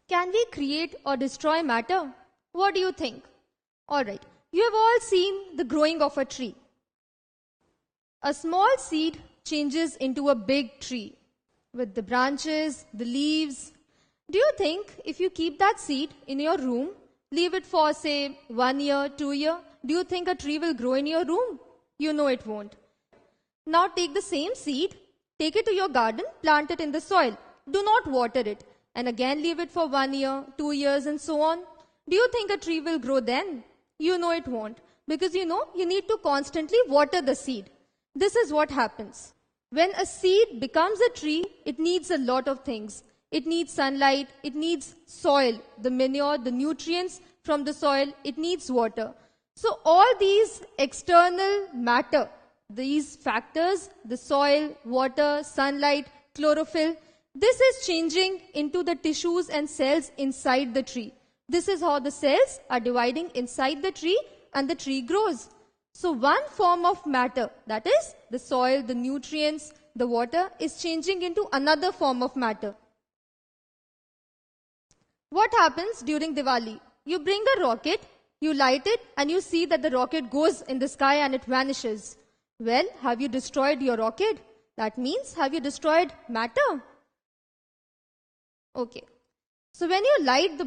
Can we create or destroy matter? What do you think? Alright, you have all seen the growing of a tree. A small seed changes into a big tree with the branches, the leaves. Do you think if you keep that seed in your room, leave it for say 1 year, 2 years, do you think a tree will grow in your room? You know it won't. Now take the same seed, take it to your garden, plant it in the soil. Do not water it and again leave it for 1 year, 2 years and so on. Do you think a tree will grow then? You know it won't, because you need to constantly water the seed. This is what happens. When a seed becomes a tree, it needs a lot of things. It needs sunlight, it needs soil, the manure, the nutrients from the soil, it needs water. So all these external matter, these factors, the soil, water, sunlight, chlorophyll, this is changing into the tissues and cells inside the tree. This is how the cells are dividing inside the tree and the tree grows. So one form of matter, that is the soil, the nutrients, the water, is changing into another form of matter. What happens during Diwali? You bring a rocket, you light it, and you see that the rocket goes in the sky and it vanishes. Well, have you destroyed your rocket? That means, have you destroyed matter? Okay. So when you light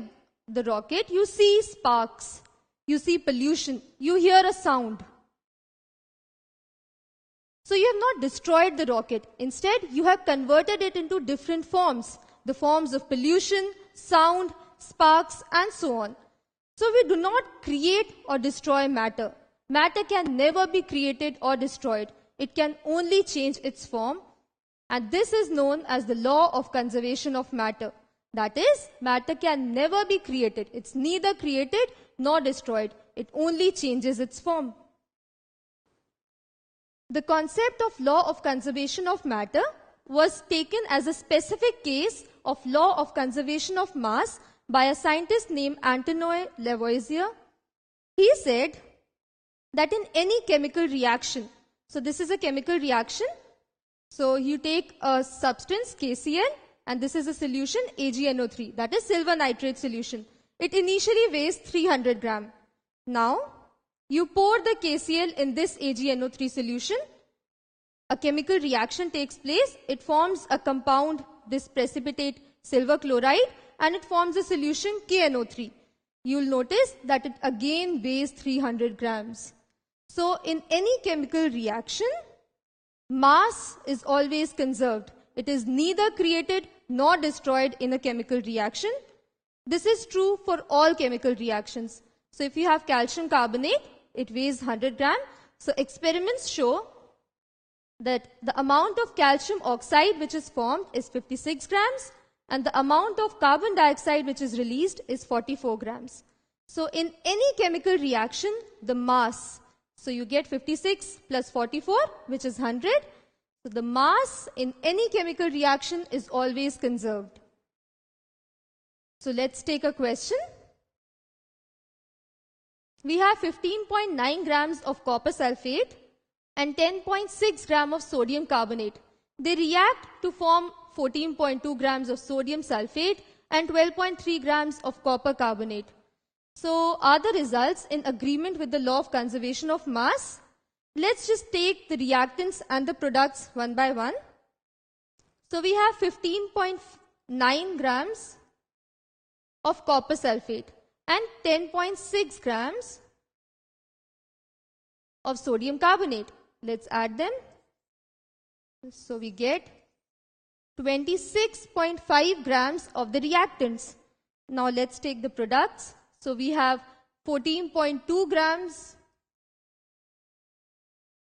the rocket, you see sparks, you see pollution, you hear a sound. So you have not destroyed the rocket. Instead, you have converted it into different forms. The forms of pollution, sound, sparks, and so on. So we do not create or destroy matter. Matter can never be created or destroyed. It can only change its form. And this is known as the law of conservation of matter. That is, matter can never be created. It's neither created nor destroyed. It only changes its form. The concept of law of conservation of matter was taken as a specific case of law of conservation of mass by a scientist named Antoine Lavoisier. He said that in any chemical reaction, so this is a chemical reaction, so you take a substance KCl and this is a solution AgNO3, that is silver nitrate solution. It initially weighs 300 grams. Now, you pour the KCl in this AgNO3 solution. A chemical reaction takes place. It forms a compound, this precipitate silver chloride, and it forms a solution KNO3. You'll notice that it again weighs 300 grams. So in any chemical reaction, mass is always conserved. It is neither created nor destroyed in a chemical reaction. This is true for all chemical reactions. So if you have calcium carbonate, it weighs 100 grams. So experiments show that the amount of calcium oxide which is formed is 56 grams and the amount of carbon dioxide which is released is 44 grams. So in any chemical reaction, the mass, so you get 56 plus 44, which is 100. So the mass in any chemical reaction is always conserved. So let's take a question. We have 15.9 grams of copper sulfate and 10.6 grams of sodium carbonate. They react to form 14.2 grams of sodium sulfate and 12.3 grams of copper carbonate. So are the results in agreement with the law of conservation of mass? Let's just take the reactants and the products one by one. So we have 15.9 grams of copper sulfate and 10.6 grams of sodium carbonate. Let's add them. So we get 26.5 grams of the reactants. Now let's take the products. So we have 14.2 grams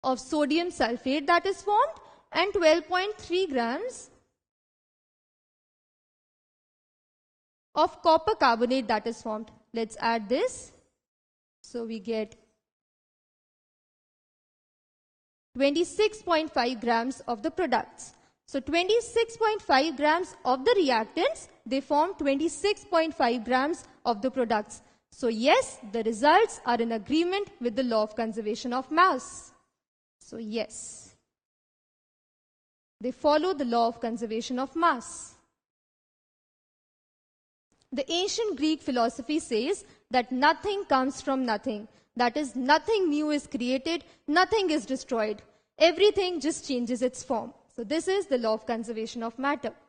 of sodium sulfate that is formed and 12.3 grams of copper carbonate that is formed. Let's add this. So we get 26.5 grams of the products. So 26.5 grams of the reactants, they form 26.5 grams of the products. So yes, the results are in agreement with the law of conservation of mass. So yes, they follow the law of conservation of mass. The ancient Greek philosophy says that nothing comes from nothing. That is, nothing new is created, nothing is destroyed. Everything just changes its form. So this is the law of conservation of matter.